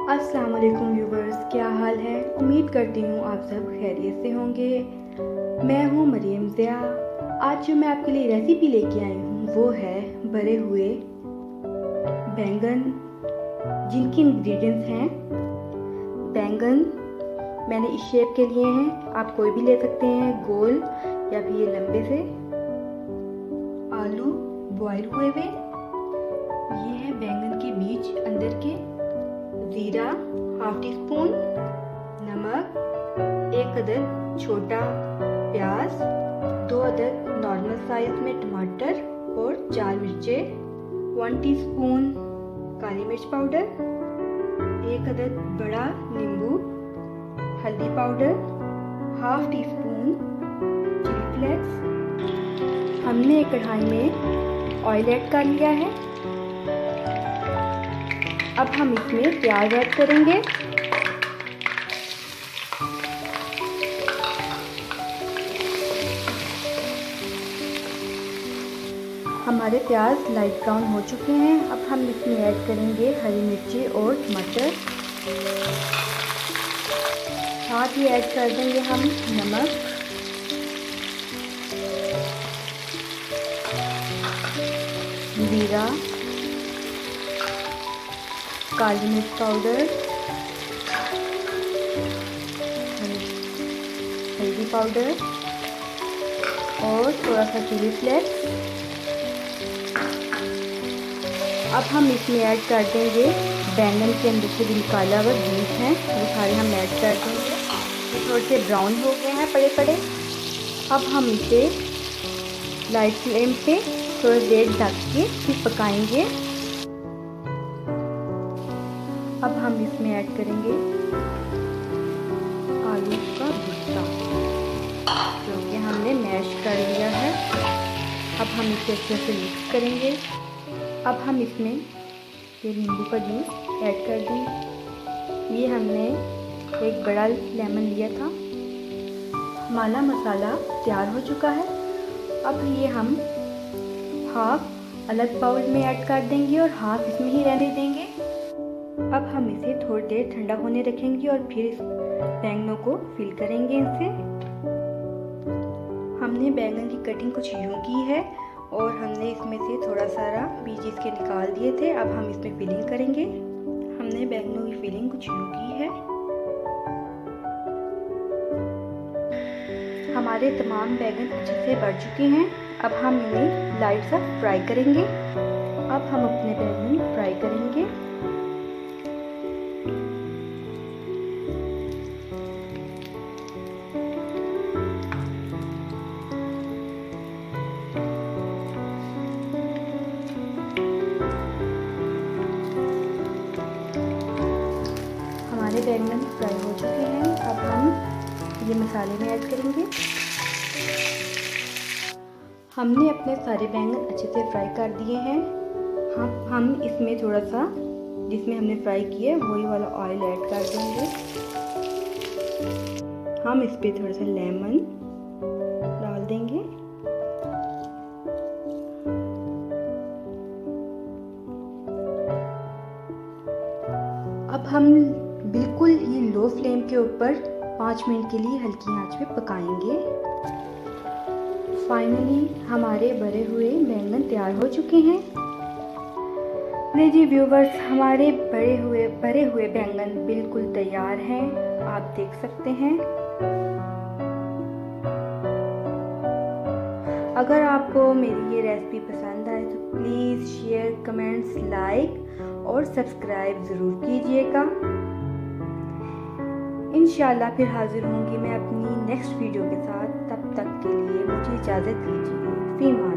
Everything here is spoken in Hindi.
अस्सलाम वालेकुम व्यूवर्स, क्या हाल है। उम्मीद करती हूँ आप सब खैरियत से होंगे। मैं हूँ मरीम ज़िया। आज जो मैं आपके लिए रेसिपी लेके आई हूँ वो है भरे हुए बैंगन, जिनकी इंग्रेडिएंट्स हैं बैंगन मैंने इस शेप के लिए हैं, आप कोई भी ले सकते हैं, गोल या फिर ये लंबे से। आलू बॉयल हुए हुए, ये है बैंगन के बीज अंदर के। जीरा हाफ टी स्पून, नमक, 1 अदद छोटा प्याज, 2 अदद नॉर्मल साइज में टमाटर और 4 मिर्चें, 1 टीस्पून काली मिर्च पाउडर, 1 अदद बड़ा नींबू, हल्दी powder, half teaspoon chili flakes. हमने एक कढ़ाई में ऑयल ऐड कर लिया है। अब हम इसमें प्याज ऐड करेंगे। हमारे प्याज लाइट ब्राउन हो चुके हैं। अब हम इसमें ऐड करेंगे हरी मिर्ची और टमाटर। साथ ही ऐड कर देंगे हम नमक, जीरा, काली मिर्च पाउडर, हल्दी पाउडर और थोड़ा सा चिली फ्लेक्स। अब हम इसमें ऐड कर देंगे बैंगन के अंदर से जो निकाला हुआ बीज है, वो सारे हम ऐड कर देंगे। ये थोड़े से ब्राउन हो गए हैं पड़े पड़े। अब हम इसे लाइट फ्लेम पे थोड़ी देर ढक के फिर पकाएंगे। अब हम इसमें ऐड करेंगे आलू का भुट्टा, जो कि हमने मैश कर लिया है। अब हम इसे अच्छे से मिक्स करेंगे। अब हम इसमें ये नींबू का जूस ऐड कर देंगे। ये हमने एक बड़ा लेमन लिया था। हमारा मसाला तैयार हो चुका है। अब ये हम हाफ अलग बाउल में ऐड कर देंगे और हाफ इसमें ही रहने देंगे। अब हम इसे थोड़ी देर ठंडा होने रखेंगे और फिर इस बैंगनों को फिल करेंगे इनसे। हमने बैंगन की कटिंग कुछ यूं की है और हमने इसमें से थोड़ा सारा बीज इसके निकाल दिए थे। अब हम इसमें फिलिंग करेंगे। हमने बैंगनों की फिलिंग कुछ यूं की है। हमारे तमाम बैंगन अच्छे से बढ़ चुके हैं। अब हम इन्हें लाइट सा फ्राई करेंगे। अब हम अपने बैंगन फ्राई करेंगे। हमारे बैंगन फ्राई हो चुके हैं। अब हम ये मसाले में ऐड करेंगे। हमने अपने सारे बैंगन अच्छे से फ्राई कर दिए हैं। हम इसमें थोड़ा सा जिसमें हमने फ्राई किया वही वाला ऑयल ऐड कर देंगे। हम इस पे थोड़ा सा लेमन डाल देंगे। अब हम बिल्कुल ही लो फ्लेम के ऊपर 5 मिनट के लिए हल्की आंच पे पकाएंगे। फाइनली हमारे भरे हुए बैंगन तैयार हो चुके हैं। लीजिए व्यूवर्स, हमारे भरे हुए बैंगन बिल्कुल तैयार हैं, आप देख सकते हैं। अगर आपको मेरी ये रेसिपी पसंद आए तो प्लीज़ शेयर, कमेंट्स, लाइक और सब्सक्राइब ज़रूर कीजिएगा। इंशाल्लाह फिर हाजिर होंगी मैं अपनी नेक्स्ट वीडियो के साथ। तब तक के लिए मुझे इजाज़त दीजिए। फीमा।